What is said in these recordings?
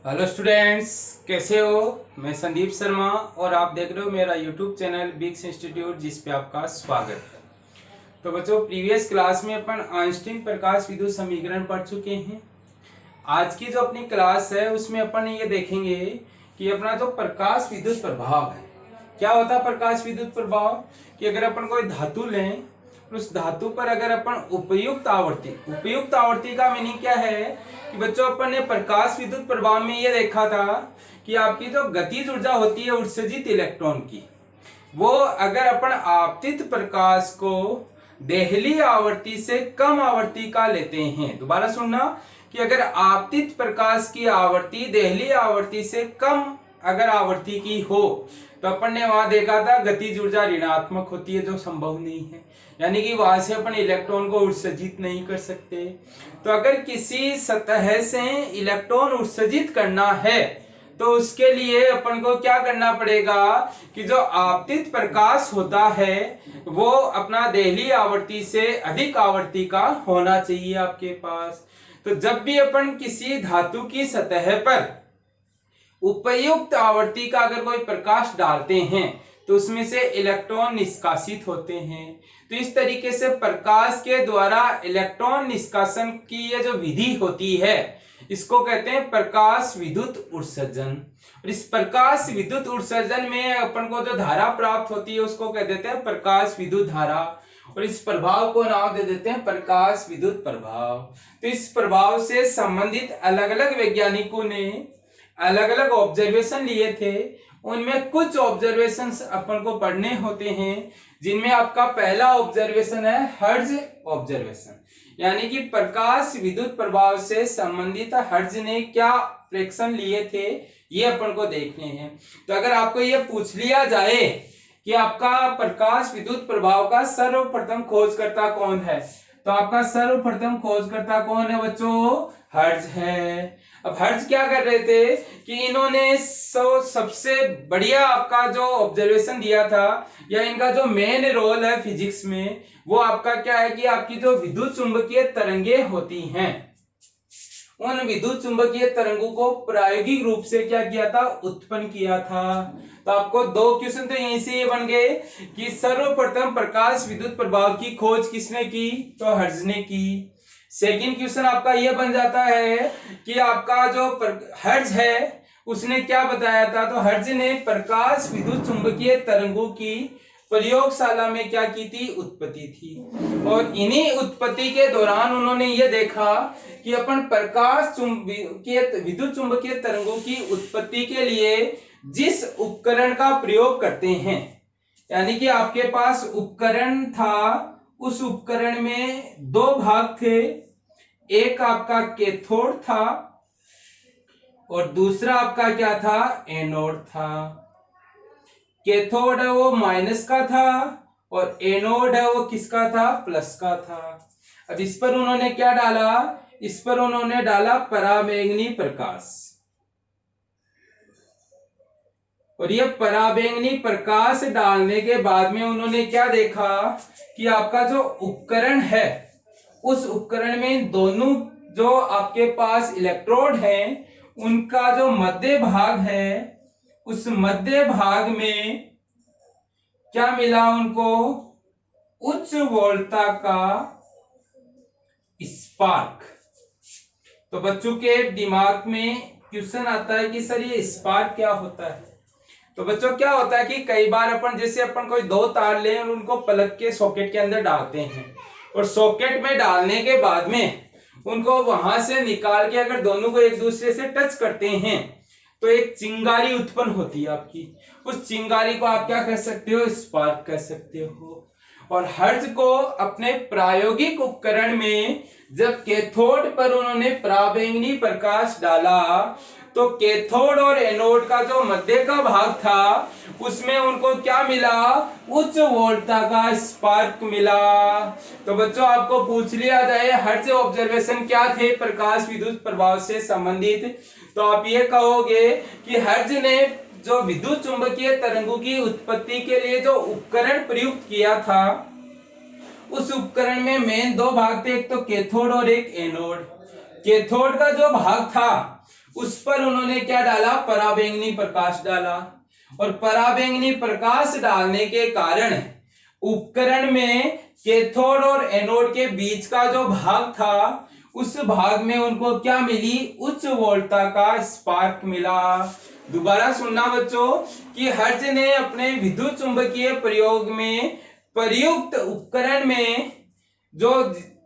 Hello students, कैसे हो। मैं संदीप शर्मा और आप देख रहे हो मेरा यूट्यूब चैनल बिग्स इंस्टीट्यूट, जिस पे आपका स्वागत है। तो बच्चों, प्रीवियस क्लास में अपन आइंस्टीन प्रकाश विद्युत समीकरण पढ़ चुके हैं। आज की जो अपनी क्लास है उसमें अपन ये देखेंगे कि अपना जो प्रकाश विद्युत प्रभाव है, क्या होता है प्रकाश विद्युत प्रभाव। कि अगर अपन कोई धातु लें, उस धातु पर अगर अपन उपयुक्त आवर्ती का मीनिंग क्या है कि बच्चों, अपन ने प्रकाश विद्युत प्रभाव में ये देखा था कि आपकी जो गतिज ऊर्जा होती है उत्सर्जित इलेक्ट्रॉन की, वो अगर अपन आपतित प्रकाश को देहली आवर्ती से कम आवर्ती का लेते हैं। दोबारा सुनना कि अगर आपतित प्रकाश की आवर्ती देहली आवर्ती से कम अगर आवर्ती की हो तो अपन ने वहां देखा था गतिज ऊर्जा ऋणात्मक होती है, जो संभव नहीं है। यानी कि वहां से अपन इलेक्ट्रॉन को उत्सर्जित नहीं कर सकते। तो अगर किसी सतह से इलेक्ट्रॉन उत्सर्जित करना है तो उसके लिए अपन को क्या करना पड़ेगा कि जो आपतित प्रकाश होता है वो अपना देहली आवर्ती से अधिक आवर्ती का होना चाहिए आपके पास। तो जब भी अपन किसी धातु की सतह पर उपयुक्त आवर्ती का अगर कोई प्रकाश डालते हैं तो उसमें से इलेक्ट्रॉन निष्कासित होते हैं। तो इस तरीके से प्रकाश के द्वारा इलेक्ट्रॉन निष्कासन की ये जो विधि होती है इसको कहते हैं प्रकाश विद्युत उत्सर्जन। और इस प्रकाश विद्युत उत्सर्जन में अपन को जो धारा प्राप्त होती है उसको कह देते हैं प्रकाश विद्युत धारा, और इस प्रभाव को नाम दे देते हैं प्रकाश विद्युत प्रभाव। तो इस प्रभाव से संबंधित अलग अलग वैज्ञानिकों ने अलग अलग ऑब्जर्वेशन लिए थे। उनमें कुछ ऑब्जर्वेशंस अपन को पढ़ने होते हैं, जिनमें आपका पहला ऑब्जर्वेशन है हर्ट्ज ऑब्जर्वेशन। यानी कि प्रकाश विद्युत प्रभाव से संबंधित हर्ट्ज ने क्या प्रेक्षण लिए थे ये अपन को देखने हैं। तो अगर आपको ये पूछ लिया जाए कि आपका प्रकाश विद्युत प्रभाव का सर्वप्रथम खोजकर्ता कौन है, तो आपका सर्वप्रथम खोजकर्ता कौन है बच्चों? हर्ट्ज है। अब हर्ट्ज क्या कर रहे थे कि इन्होंने सबसे बढ़िया आपका जो ऑब्जर्वेशन दिया था, या इनका जो मेन रोल है फिजिक्स में, वो आपका क्या है कि आपकी जो विद्युत चुंबकीय तरंगे होती हैं, उन विद्युत चुंबकीय तरंगों को प्रायोगिक रूप से क्या किया था? उत्पन्न किया था। तो आपको दो क्वेश्चन तो यहीं से ये बन गए कि सर्वप्रथम प्रकाश विद्युत प्रभाव की खोज किसने की? तो हर्ट्ज ने की। सेकंड क्वेश्चन आपका ये बन जाता है कि आपका जो हर्ट्ज है उसने क्या बताया था? तो हर्ट्ज ने प्रकाश विद्युत चुंबकीय तरंगों की प्रयोगशाला में क्या की थी? उत्पत्ति थी। और इन्हीं उत्पत्ति के दौरान उन्होंने ये देखा कि अपन प्रकाश विद्युत चुंबकीय तरंगों की उत्पत्ति के लिए जिस उपकरण का प्रयोग करते हैं, यानी कि आपके पास उपकरण था, उस उपकरण में दो भाग थे। एक आपका कैथोड था और दूसरा आपका क्या था? एनोड था। कैथोड है वो माइनस का था और एनोड है वो किसका था? प्लस का था। अब इस पर उन्होंने क्या डाला? इस पर उन्होंने डाला पराबैंगनी प्रकाश। और ये पराबैंगनी प्रकाश डालने के बाद में उन्होंने क्या देखा कि आपका जो उपकरण है, उस उपकरण में दोनों जो आपके पास इलेक्ट्रोड हैं, उनका जो मध्य भाग है, उस मध्य भाग में क्या मिला उनको? उच्च वोल्टता का स्पार्क। तो बच्चों के दिमाग में क्वेश्चन आता है कि सर ये स्पार्क क्या होता है? तो बच्चों क्या होता है कि कई बार अपन जैसे अपन कोई दो तार लें और उनको प्लग के सॉकेट के अंदर डालते हैं, और सॉकेट में डालने के बाद में उनको वहां से निकाल के अगर दोनों को एक दूसरे से टच करते हैं तो एक चिंगारी उत्पन्न होती है आपकी। उस चिंगारी को आप क्या कह सकते हो? स्पार्क कह सकते हो। और हर्ट्ज को अपने प्रायोगिक उपकरण में जब कैथोड पर उन्होंने पराबैंगनी प्रकाश डाला तो कैथोड और एनोड का जो मध्य का भाग था उसमें उनको क्या मिला? उच्च वोल्टता का स्पार्क मिला। तो बच्चों आपको पूछ लिया जाए हर्ट्ज ऑब्जर्वेशन क्या थे प्रकाश विद्युत प्रभाव से संबंधित, तो आप ये कहोगे कि हर्ट्ज ने जो विद्युत चुंबकीय तरंगों की उत्पत्ति के लिए जो उपकरण प्रयुक्त किया था, उस उपकरण में मेन दो भाग थे, एक तो कैथोड और एक एनोड। कैथोड का जो भाग था उस पर उन्होंने क्या डाला, पराबैंगनी प्रकाश डाला। और पराबैंगनी प्रकाश डालने के कारण उपकरण में कैथोड और एनोड के बीच का जो भाग था उस भाग में उनको क्या मिली, उच्च वोल्टता का स्पार्क मिला। दोबारा सुनना बच्चों कि हर्ट्ज ने अपने विद्युत चुंबकीय प्रयोग में प्रयुक्त उपकरण में जो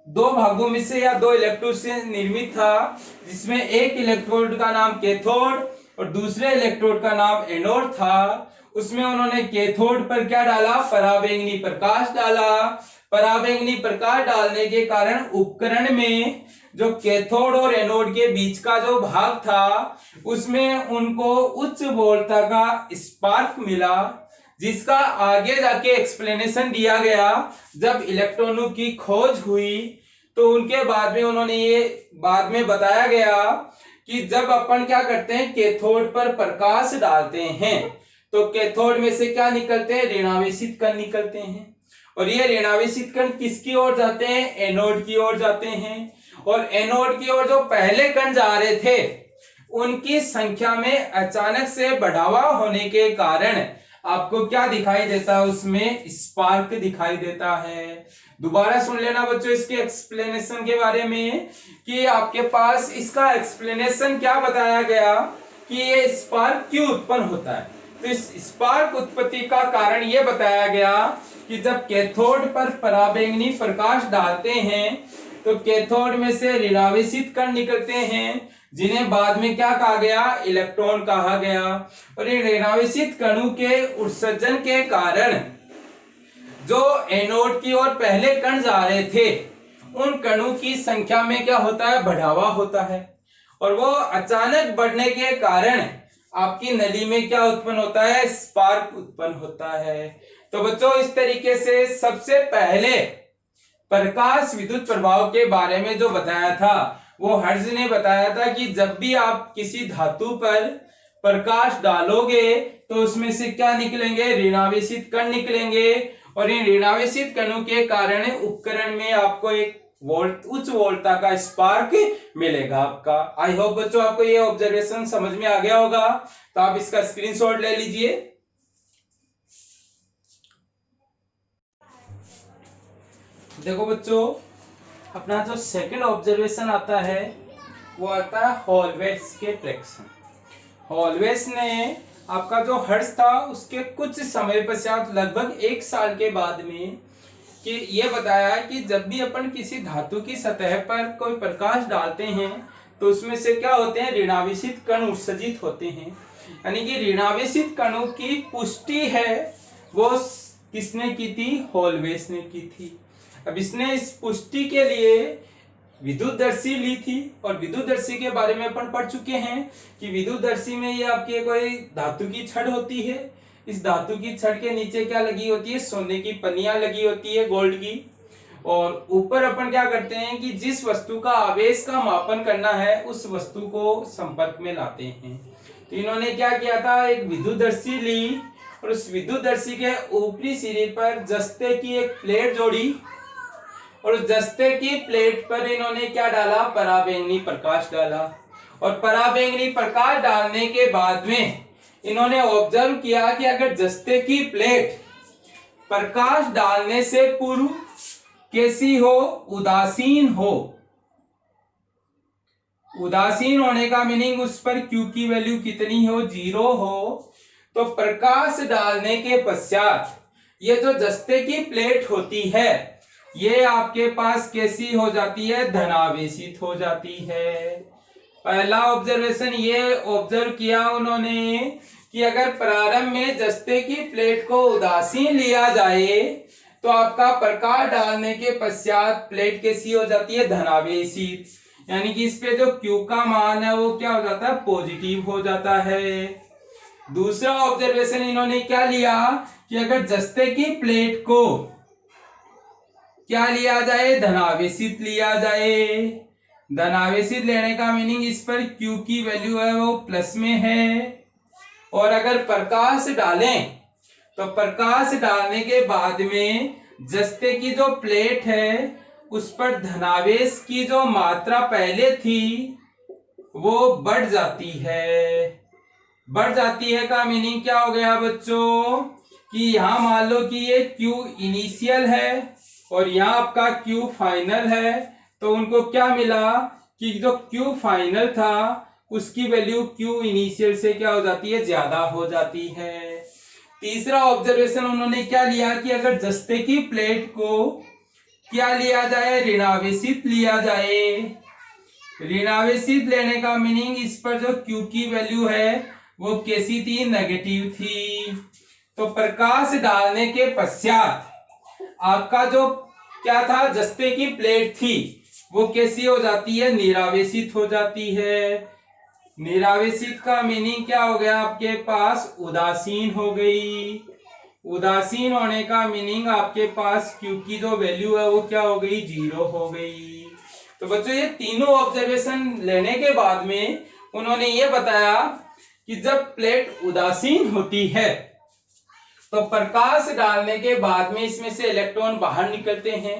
दो भागों में से या दो इलेक्ट्रोड से निर्मित था, जिसमें एक इलेक्ट्रोड का नाम कैथोड और दूसरे इलेक्ट्रोड का नाम एनोड था, उसमें उन्होंने कैथोड पर क्या डाला, पराबैंगनी प्रकाश डाला। पराबैंगनी प्रकाश डालने के कारण उपकरण में जो कैथोड और एनोड के बीच का जो भाग था उसमें उनको उच्च वोल्टता का स्पार्क मिला, जिसका आगे जाके एक्सप्लेनेशन दिया गया। जब इलेक्ट्रॉनों की खोज हुई तो उनके बाद में उन्होंने ये बाद में बताया गया कि जब अपन क्या करते हैं, कैथोड पर प्रकाश डालते हैं तो कैथोड में से क्या निकलते हैं, ऋणावेशित कण निकलते हैं। और ये ऋणावेशित कण किसकी ओर जाते हैं, एनोड की ओर जाते हैं। और एनोड की ओर जो पहले कण जा रहे थे उनकी संख्या में अचानक से बढ़ावा होने के कारण आपको क्या दिखाई देता है, उसमें स्पार्क दिखाई देता है। दोबारा सुन लेना बच्चों इसके एक्सप्लेनेशन के बारे में कि आपके पास इसका एक्सप्लेनेशन क्या बताया गया कि ये स्पार्क क्यों उत्पन्न होता है। तो इस स्पार्क उत्पत्ति का कारण ये बताया गया कि जब कैथोड पर पराबैंगनी प्रकाश डालते हैं तो कैथोड में से ऋणावेशित कण निकलते हैं, जिन्हें बाद में क्या कहा गया, इलेक्ट्रॉन कहा गया। और इन ऋणावेशित कणों के उत्सर्जन के कारण जो एनोड की ओर पहले कण जा रहे थे उन कणों की संख्या में क्या होता है, बढ़ावा होता है। और वो अचानक बढ़ने के कारण आपकी नली में क्या उत्पन्न होता है, स्पार्क उत्पन्न होता है। तो बच्चों इस तरीके से सबसे पहले प्रकाश विद्युत प्रभाव के बारे में जो बताया था वो हर्ट्ज ने बताया था कि जब भी आप किसी धातु पर प्रकाश डालोगे तो उसमें से क्या निकलेंगे, ऋणावेशित कण निकलेंगे। और इन ऋणावेशित कणों के कारण उपकरण में आपको एक उच्च वोल्टता का स्पार्क मिलेगा आपका। आई होप बच्चों आपको ये ऑब्जर्वेशन समझ में आ गया होगा, तो आप इसका स्क्रीनशॉट ले लीजिए। देखो बच्चों अपना जो सेकंड ऑब्जर्वेशन आता है वो आता है हॉलवेस के फ्रैक्शन। हॉलवेस ने आपका जो हर्ट्ज था उसके कुछ समय पश्चात लगभग 1 साल के बाद में कि ये बताया कि जब भी अपन किसी धातु की सतह पर कोई प्रकाश डालते हैं तो उसमें से क्या होते हैं, ऋणावेशित कण उत्सर्जित होते हैं। यानी कि ऋणावेशित कणों की पुष्टि है वो किसने की थी, हॉलवेस ने की थी। अब इसने इस पुष्टि के लिए विद्युतदर्शी ली थी। और विद्युतदर्शी के बारे में अपन पढ़ चुके हैं कि विद्युतदर्शी में ये आपकी कोई धातु की छड़ होती है। इस धातु की छड़ के नीचे क्या लगी होती है, सोने की पनियां लगी होती है, गोल्ड की। और ऊपर अपन क्या करते हैं कि जिस वस्तु का आवेश का मापन करना है उस वस्तु को संपर्क में लाते हैं। तो इन्होंने क्या किया था, एक विद्युतदर्शी ली और उस विद्युतदर्शी के ऊपरी सिरे पर जस्ते की एक प्लेट जोड़ी और उस जस्ते की प्लेट पर इन्होंने क्या डाला, पराबैंगनी प्रकाश डाला। और पराबैंगनी प्रकाश डालने के बाद में इन्होंने ऑब्जर्व किया कि अगर जस्ते की प्लेट प्रकाश डालने से पूर्व कैसी हो, उदासीन हो। उदासीन होने का मीनिंग उस पर Q की वैल्यू कितनी हो, 0 हो। तो प्रकाश डालने के पश्चात ये जो जस्ते की प्लेट होती है ये आपके पास कैसी हो जाती है, धनावेशित हो जाती है। पहला ऑब्जर्वेशन ये ऑब्जर्व किया उन्होंने कि अगर प्रारंभ में जस्ते की प्लेट को उदासीन लिया जाए तो आपका प्रकाश डालने के पश्चात प्लेट कैसी हो जाती है, धनावेशित। यानी कि इस पे जो Q का मान है वो क्या हो जाता है, पॉजिटिव हो जाता है। दूसरा ऑब्जर्वेशन इन्होंने क्या लिया कि अगर जस्ते की प्लेट को क्या लिया जाए, धनावेशित लिया जाए। धनावेशित लेने का मीनिंग इस पर Q की वैल्यू है वो प्लस में है। और अगर प्रकाश डालें तो प्रकाश डालने के बाद में जस्ते की जो प्लेट है उस पर धनावेश की जो मात्रा पहले थी वो बढ़ जाती है। बढ़ जाती है का मीनिंग क्या हो गया बच्चों कि यहाँ मान लो कि ये Q इनिशियल है और यहाँ आपका Q फाइनल है, तो उनको क्या मिला कि जो Q फाइनल था उसकी वैल्यू Q इनिशियल से क्या हो जाती है, ज्यादा हो जाती है। तीसरा ऑब्जर्वेशन उन्होंने क्या लिया कि अगर जस्ते की प्लेट को क्या लिया जाए, ऋणावेशित लिया जाए। ऋणावेशित लेने का मीनिंग इस पर जो Q की वैल्यू है वो कैसी थी, नेगेटिव थी। तो प्रकाश डालने के पश्चात आपका जो क्या था, जस्ते की प्लेट थी वो कैसी हो जाती है, निरावेशित हो जाती है। निरावेशित का मीनिंग क्या हो गया आपके पास, उदासीन हो गई। उदासीन होने का मीनिंग आपके पास Q की जो वैल्यू है वो क्या हो गई, 0 हो गई। तो बच्चों ये तीनों ऑब्जर्वेशन लेने के बाद में उन्होंने ये बताया कि जब प्लेट उदासीन होती है तो प्रकाश डालने के बाद में इसमें से इलेक्ट्रॉन बाहर निकलते हैं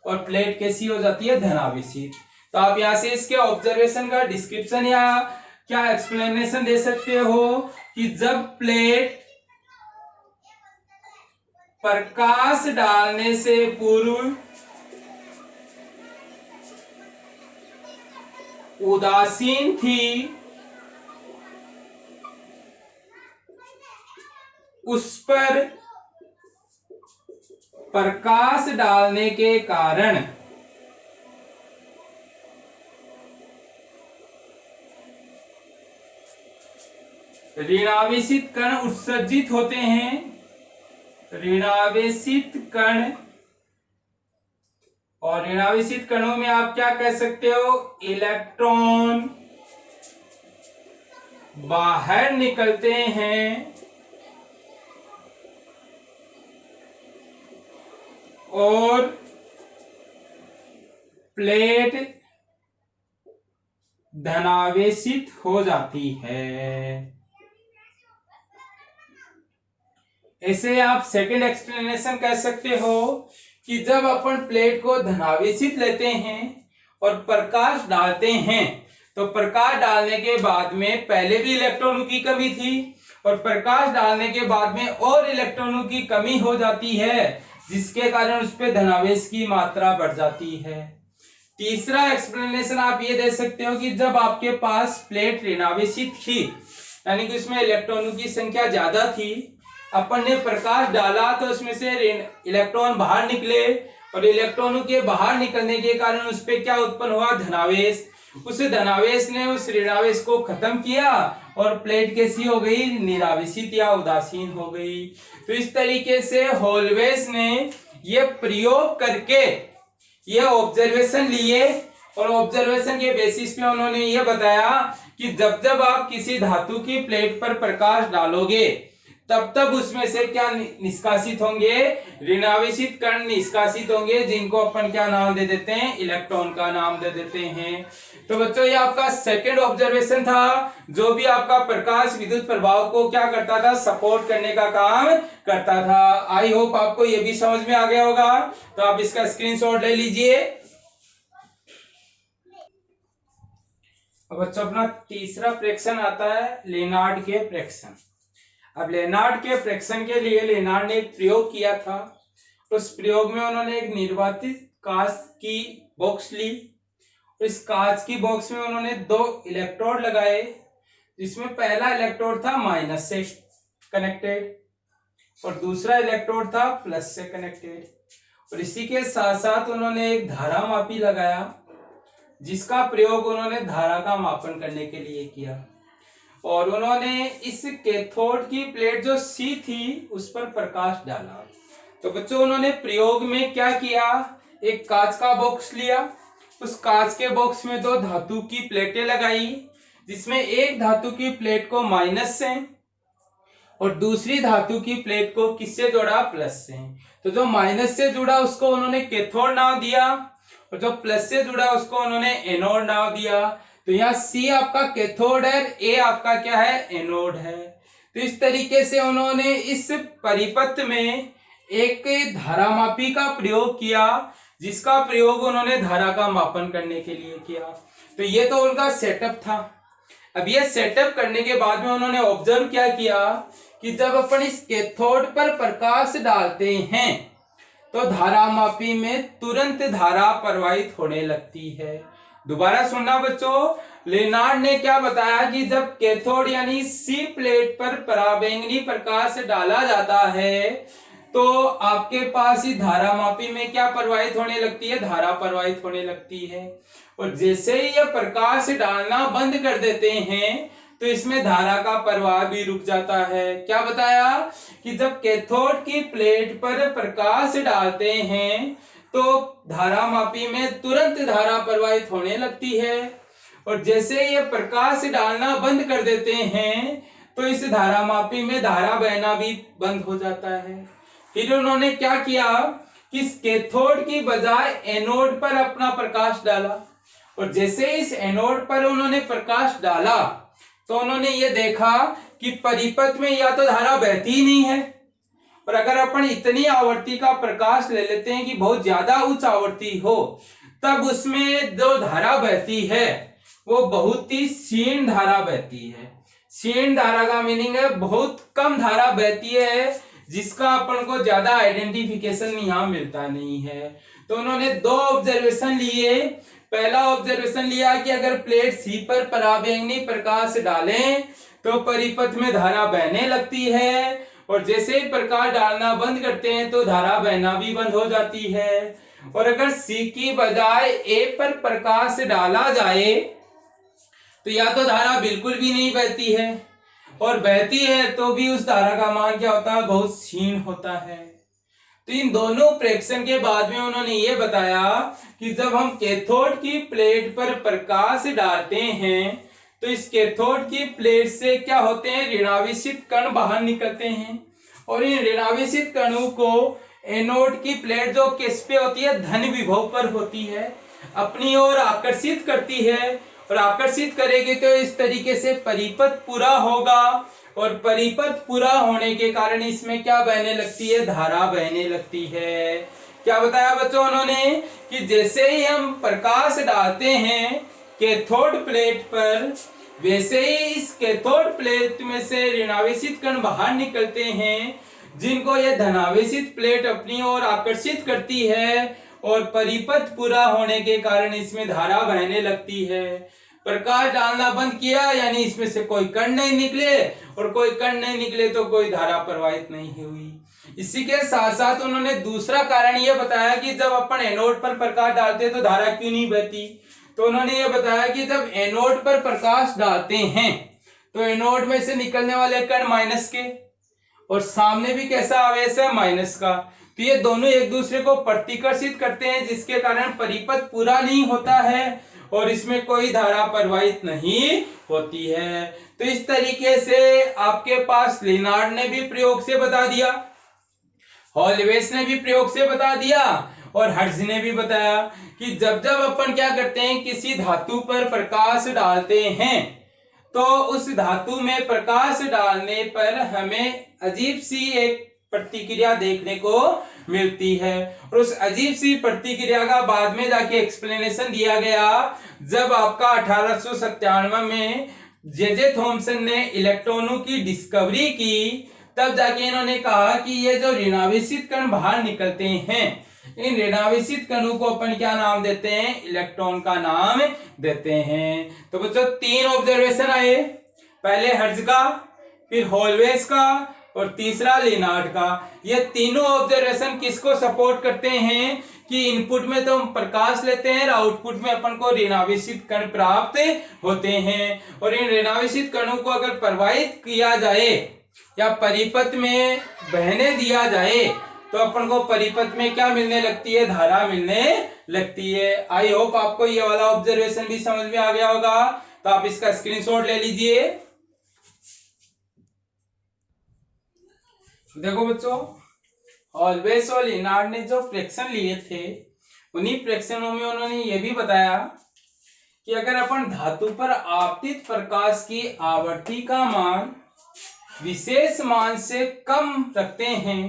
और प्लेट कैसी हो जाती है, धनावेशित। तो आप यहां से इसके ऑब्जर्वेशन का डिस्क्रिप्शन या क्या एक्सप्लेनेशन दे सकते हो कि जब प्लेट प्रकाश डालने से पूर्व उदासीन थी, उस पर प्रकाश डालने के कारण ऋणावेशित कण उत्सर्जित होते हैं। ऋणावेशित कण, और ऋणावेशित कणों में आप क्या कह सकते हो, इलेक्ट्रॉन बाहर निकलते हैं और प्लेट धनावेशित हो जाती है। ऐसे आप सेकंड एक्सप्लेनेशन कह सकते हो कि जब अपन प्लेट को धनावेशित लेते हैं और प्रकाश डालते हैं तो प्रकाश डालने के बाद में पहले भी इलेक्ट्रॉनों की कमी थी और प्रकाश डालने के बाद में और इलेक्ट्रॉनों की कमी हो जाती है, जिसके कारण उस पर धनावेश की मात्रा बढ़ जाती है। तीसरा एक्सप्लेनेशन आप ये दे सकते हो कि जब आपके पास प्लेट ऋणावेशित थी, यानी कि उसमें इलेक्ट्रॉनों की संख्या ज्यादा थी, अपन ने प्रकाश डाला तो उसमें से इलेक्ट्रॉन बाहर निकले और इलेक्ट्रॉनों के बाहर निकलने के कारण उस पर क्या उत्पन्न हुआ, धनावेश। उस धनावेश ने उस ऋणावेश को खत्म किया और प्लेट कैसी हो गई, निरावेशित या उदासीन हो गई। तो इस तरीके से होलवेस ने ये प्रयोग करके ये ऑब्जर्वेशन लिए और ऑब्जर्वेशन के बेसिस पे उन्होंने ये बताया कि जब जब आप किसी धातु की प्लेट पर प्रकाश डालोगे तब तब उसमें से क्या निष्कासित होंगे, ऋणावेशित कण निष्कासित होंगे, जिनको अपन क्या नाम दे देते हैं, इलेक्ट्रॉन का नाम दे देते हैं। तो बच्चों ये आपका सेकंड ऑब्जर्वेशन था, जो भी आपका प्रकाश विद्युत प्रभाव को क्या करता था, सपोर्ट करने का काम करता था। आई होप आपको ये भी समझ में आ गया होगा, तो आप इसका स्क्रीनशॉट ले लीजिए। अब बच्चों अपना तीसरा प्रेक्षण आता है लेनार्ड के प्रेक्षण। अब लेनार्ड के प्रेक्षण के लिए लेनार्ड ने एक प्रयोग किया था। उस प्रयोग में उन्होंने एक निर्वातित कांच की बॉक्स ली। इस कांच की बॉक्स में उन्होंने 2 इलेक्ट्रोड लगाए, जिसमें पहला इलेक्ट्रोड था माइनस से कनेक्टेड और दूसरा इलेक्ट्रोड था प्लस से कनेक्टेड। और इसी के साथ साथ उन्होंने एक धारा मापी लगाया, जिसका प्रयोग उन्होंने धारा का मापन करने के लिए किया। और उन्होंने इस कैथोड की प्लेट जो सी थी उस पर प्रकाश डाला। तो बच्चों उन्होंने प्रयोग में क्या किया, एक कांच का बॉक्स लिया, उस कांच के बॉक्स में 2 धातु की प्लेटें लगाई, जिसमें एक धातु की प्लेट को माइनस से और दूसरी धातु की प्लेट को किससे जोड़ा, प्लस से। तो जो माइनस से जुड़ा उसको उन्होंने कैथोड नाम दिया और जो प्लस से जुड़ा उसको उन्होंने एनोड नाम दिया। तो यहाँ C आपका कैथोड है, A आपका क्या है, एनोड है। तो इस तरीके से उन्होंने इस परिपथ में एक धारामापी का प्रयोग किया, जिसका प्रयोग उन्होंने धारा का मापन करने के लिए किया। तो ये तो उनका सेटअप था। अब ये सेटअप करने के बाद में उन्होंने ऑब्जर्व क्या किया कि जब अपन इस कैथोड पर प्रकाश डालते हैं तो धारामापी में तुरंत धारा प्रवाहित होने लगती है। दोबारा सुनना बच्चों, लेनार्ड ने क्या बताया कि जब कैथोड यानी सी प्लेट पर पराबैंगनी प्रकाश डाला जाता है तो आपके पास ही धारामापी में क्या प्रवाहित होने लगती है, धारा प्रवाहित होने लगती है। और जैसे ही यह प्रकाश डालना बंद कर देते हैं तो इसमें धारा का प्रवाह भी रुक जाता है। क्या बताया कि जब कैथोड की प्लेट पर प्रकाश डालते हैं तो धारामापी में तुरंत धारा प्रवाहित होने लगती है, और जैसे ये प्रकाश डालना बंद कर देते हैं तो इस धारामापी में धारा बहना भी बंद हो जाता है। फिर उन्होंने क्या किया कि कैथोड की बजाय एनोड पर अपना प्रकाश डाला, और जैसे इस एनोड पर उन्होंने प्रकाश डाला तो उन्होंने ये देखा कि परिपथ में या तो धारा बहती ही नहीं है, और अगर अपन इतनी आवृत्ति का प्रकाश ले लेते हैं कि बहुत ज्यादा उच्च आवृत्ति हो तब उसमें जो धारा बहती है वो बहुत ही क्षीण धारा बहती है। क्षीण धारा का मीनिंग है बहुत कम धारा बहती है जिसका अपन को ज्यादा आइडेंटिफिकेशन यहाँ मिलता नहीं है। तो उन्होंने दो ऑब्जर्वेशन लिए। पहला ऑब्जर्वेशन लिया कि अगर प्लेट सी पर पराबैंगनी प्रकाश डालें तो परिपथ में धारा बहने लगती है, और जैसे ही प्रकाश डालना बंद करते हैं तो धारा बहना भी बंद हो जाती है। और अगर सी की बजाय ए पर प्रकाश डाला जाए तो या तो धारा बिल्कुल भी नहीं बहती है, और बहती है तो भी उस धारा का मान क्या होता है, बहुत क्षीण होता है। तो इन दोनों प्रेक्षण के बाद में उन्होंने ये बताया कि जब हम कैथोड की प्लेट पर प्रकाश डालते हैं तो इस कैथोड की प्लेट से क्या होते हैं, ऋणावेशित कण बाहर निकलते हैं, और इन ऋणावेशित कणों को एनोड की प्लेट जो किस पे होती है, धन विभव पर होती है, अपनी ओर आकर्षित करती है, और आकर्षित करेगी तो इस तरीके से परिपथ पूरा होगा, और परिपथ पूरा होने के कारण इसमें क्या बहने लगती है, धारा बहने लगती है। क्या बताया बच्चों उन्होंने कि जैसे ही हम प्रकाश डालते हैं कैथोड प्लेट पर, वैसे ही इस कैथोड प्लेट में से ऋणावेशित कण बाहर निकलते हैं जिनको यह धनावेशित प्लेट अपनी ओर आकर्षित करती है, और परिपथ पूरा होने के कारण इसमें धारा बहने लगती है। प्रकाश डालना बंद किया यानी इसमें से कोई कण नहीं निकले, और कोई कण नहीं निकले तो कोई धारा प्रवाहित नहीं हुई। इसी के साथ साथ उन्होंने दूसरा कारण यह बताया कि जब अपन एनोड पर प्रकाश डालते तो धारा क्यों नहीं बहती। तो उन्होंने ये बताया कि जब एनोड पर प्रकाश डालते हैं तो एनोड में से निकलने वाले कण माइनस के, और सामने भी कैसा आवेश है, माइनस का, तो ये दोनों एक दूसरे को प्रतिकर्षित करते हैं जिसके कारण परिपथ पूरा नहीं होता है और इसमें कोई धारा प्रवाहित नहीं होती है। तो इस तरीके से आपके पास लेनार्ड ने भी प्रयोग से बता दिया, हॉलवेस ने भी प्रयोग से बता दिया, और हर्ट्ज ने भी बताया कि जब जब अपन क्या करते हैं, किसी धातु पर प्रकाश डालते हैं तो उस धातु में प्रकाश डालने पर हमें अजीब सी एक प्रतिक्रिया देखने को मिलती है, और उस अजीब सी प्रतिक्रिया का बाद में जाके एक्सप्लेनेशन दिया गया जब आपका 1897 में जे थॉमसन ने इलेक्ट्रॉनों की डिस्कवरी की। तब जाके इन्होंने कहा कि ये जो ऋणावेशित कण बाहर निकलते हैं, इन ऋणावेशित कणों को अपन क्या नाम देते हैं, इलेक्ट्रॉन का नाम देते हैं। तो बच्चों तीन ऑब्जर्वेशन आए, पहले हर्ट्ज का, फिर हॉलवेस का, और तीसरा लेनार्ड का। ये तीनों ऑब्जर्वेशन किसको सपोर्ट करते हैं कि इनपुट में तो हम प्रकाश लेते हैं, आउटपुट में अपन को ऋणावेशित कण प्राप्त होते हैं, और इन ऋणावेशित कणों को अगर प्रवाहित किया जाए या परिपथ में बहने दिया जाए तो अपन को परिपथ में क्या मिलने लगती है, धारा मिलने लगती है। आई होप आपको ये वाला ऑब्जर्वेशन भी समझ में आ गया होगा, तो आप इसका स्क्रीनशॉट ले लीजिए। देखो बच्चों, हॉलवेस और लेनार्ड ने जो फ्रैक्शन लिए थे उन्हीं फ्रैक्शनों में उन्होंने ये भी बताया कि अगर अपन धातु पर आपतित प्रकाश की आवृत्ति का मान विशेष मान से कम रखते हैं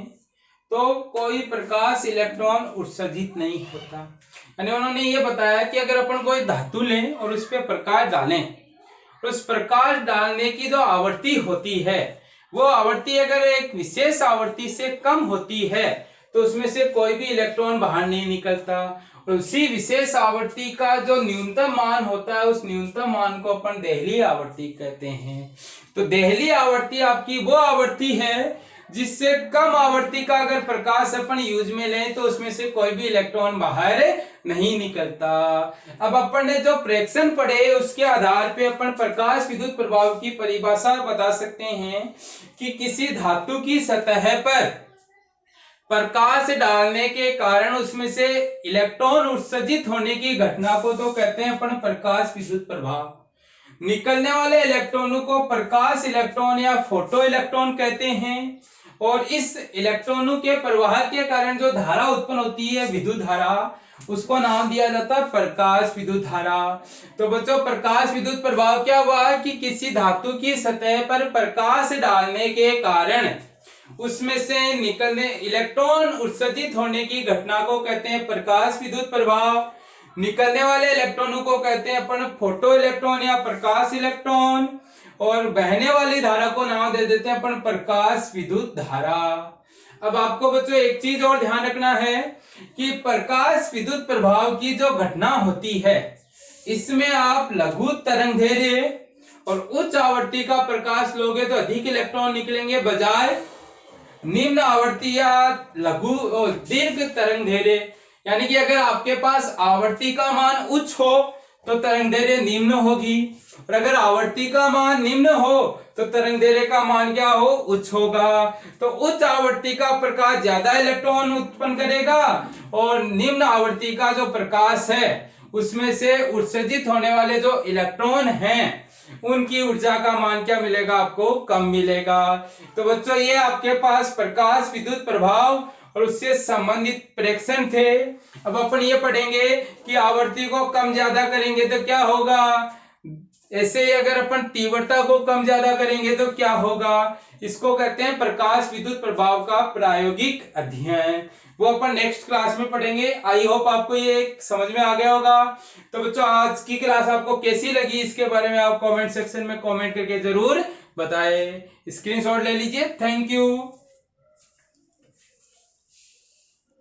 तो कोई प्रकाश इलेक्ट्रॉन उत्सर्जित नहीं होता। यानी उन्होंने ये बताया कि अगर अपन कोई धातु लें और उस पर प्रकाश डालें, तो उस प्रकाश डालने की जो आवृत्ति होती है, वो आवृत्ति अगर एक विशेष आवृत्ति से कम होती है तो उसमें से कोई भी इलेक्ट्रॉन बाहर नहीं निकलता। और उसी विशेष आवृत्ति का जो न्यूनतम मान होता है, उस न्यूनतम मान को अपन देहली आवृत्ति कहते हैं। तो देहली आवृत्ति आपकी वो आवृत्ति है जिससे कम आवृत्ति का अगर प्रकाश अपन यूज में लें तो उसमें से कोई भी इलेक्ट्रॉन बाहर नहीं निकलता। अब अपन ने जो प्रेक्षण पढ़े उसके आधार पे अपन प्रकाश विद्युत प्रभाव की परिभाषा बता सकते हैं कि किसी धातु की सतह पर प्रकाश डालने के कारण उसमें से इलेक्ट्रॉन उत्सर्जित होने की घटना को तो कहते हैं अपन प्रकाश विद्युत प्रभाव। निकलने वाले इलेक्ट्रॉनों को प्रकाश इलेक्ट्रॉन या फोटो इलेक्ट्रॉन कहते हैं। और इस इलेक्ट्रॉनों के प्रवाह के कारण जो धारा उत्पन्न होती है, विद्युत धारा, उसको नाम दिया जाता है प्रकाश विद्युत धारा। तो बच्चों, प्रकाश विद्युत प्रभाव क्या हुआ कि किसी धातु की सतह पर प्रकाश डालने के कारण उसमें से निकलने इलेक्ट्रॉन उत्सर्जित होने की घटना को कहते हैं प्रकाश विद्युत प्रभाव। निकलने वाले इलेक्ट्रॉनों को कहते हैं अपन फोटो इलेक्ट्रॉन या प्रकाश इलेक्ट्रॉन। और बहने वाली धारा को नाम दे देते हैं अपन प्रकाश विद्युत धारा। अब आपको बच्चों एक चीज और ध्यान रखना है कि प्रकाश विद्युत प्रभाव की जो घटना होती है, इसमें आप लघु तरंगदैर्घ्य और उच्च आवृत्ति का प्रकाश लोगे तो अधिक इलेक्ट्रॉन निकलेंगे, बजाय निम्न आवृत्ति या लघु और दीर्घ तरंगदैर्घ्य। यानी कि अगर आपके पास आवृत्ति का मान उच्च हो तो तरंगदैर्घ्य निम्न होगी, और अगर आवृत्ति का मान निम्न हो तो तरंगदैर्घ्य का मान क्या हो, उच्च होगा। तो उच्च आवृत्ति का प्रकाश ज्यादा इलेक्ट्रॉन उत्पन्न करेगा और निम्न आवृत्ति का जो प्रकाश है उसमें से उत्सर्जित होने वाले जो इलेक्ट्रॉन हैं उनकी ऊर्जा का मान क्या मिलेगा, आपको कम मिलेगा। तो बच्चों, ये आपके पास प्रकाश विद्युत प्रभाव और उससे संबंधित प्रेक्षण थे। अब अपन ये पढ़ेंगे कि आवृत्ति को कम ज्यादा करेंगे तो क्या होगा, ऐसे ही अगर अपन तीव्रता को कम ज्यादा करेंगे तो क्या होगा। इसको कहते हैं प्रकाश विद्युत प्रभाव का प्रायोगिक अध्ययन। वो अपन नेक्स्ट क्लास में पढ़ेंगे। आई होप आपको ये समझ में आ गया होगा। तो बच्चों, आज की क्लास आपको कैसी लगी इसके बारे में आप कमेंट सेक्शन में कमेंट करके जरूर बताएं। स्क्रीनशॉट ले लीजिए। Thank you.